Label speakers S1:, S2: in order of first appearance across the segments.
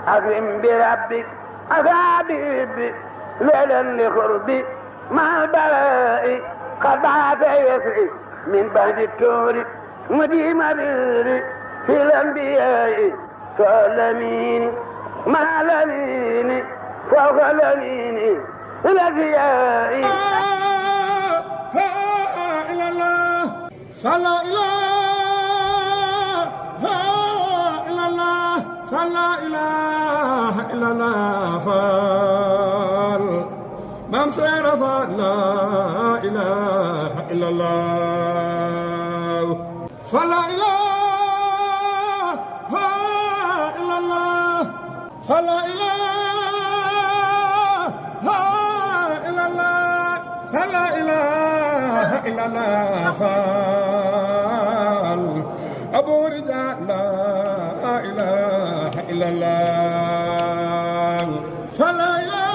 S1: أكرم بربك أصابي ليلا لقربي مع البلاء قد بعث يسري من بعد التور مديم بيري في الأنبياء سلميني مع الأمين فوق الأمين الأنبياء
S2: إلا الله فلا إله إلا الله فلا إله إلا الله فال مام سيرف لا إله إلا الله فلا إله إلا الله فلا إله إلا الله فلا إله إلا الله فال أبو رجال لا إله إلا الله فلا إله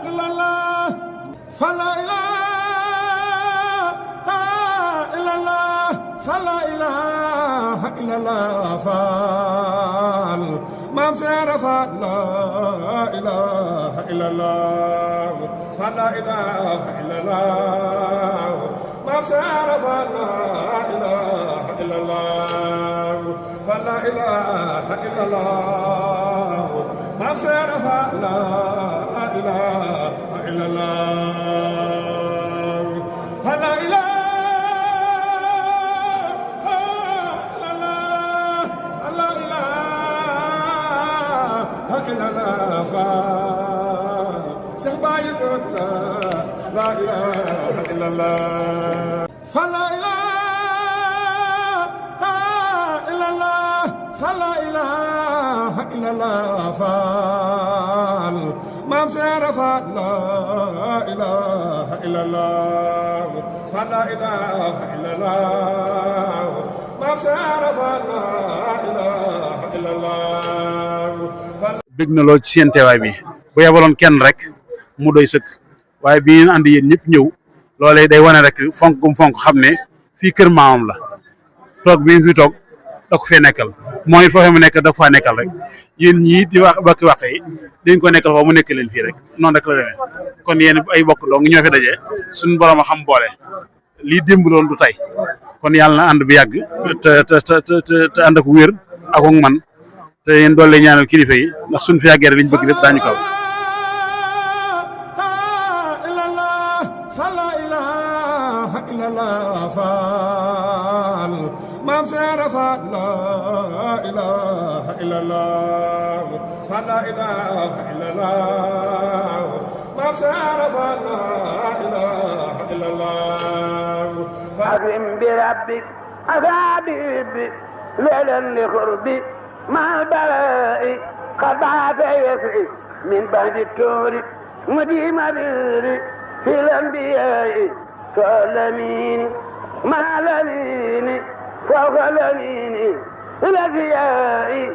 S2: إلا الله فلا إله إلا الله فلا إله إلا الله فال مام سيرف لا إله إلا الله فلا إله إلا الله مام سيرف لا إله إلا الله فلا إله إلا الله مام سيرف لا إله إلا الله فلا إله إلا الله فلا إله إلا الله سبعي لا إله إلا الله فلا إله إلا الله فلا إله إلا الله فال مام سيرف لا إله إلا الله فلا إله إلا الله مام سيرف لا إله إلا الله
S3: bëgg na lool ci seen teewaay bi bu yebaloon kenn rek mu doy sëkk waaye bi ngeen ànd yéen ñëpp ñëw loolee day wane rek fonk gum fonk xam ne fii kër maamam la toog bi fi toog da ko fee nekkal mooy foo mu nekk da ko faa nekkal rek yéen ñii di wax bakki wax yi dañ ko nekkal foofu mu nekk leen fii rek noonu rek la demee kon yéen ay bokk dong ñoo fi daje suñu borom a xam boole lii démb loon du tey kon yàlla na ànd bi yàgg te ànd ak wér ak man te yéen doole ñaanal kilifa yi ndax suñ fi yàggee liñ bëgg lépp daañu kaw
S2: فلا إله إلا الله فال مام سيرف لا إله إلا الله فلا إله إلا الله مام سيرف لا إله إلا الله
S1: أكرم بربك أصابي ليلا لقربي مع البلاء قد بعث يسري من بعد التور مديم بيري في الأنبياء سلميني مع الأمين فوق الأمين الأنبياء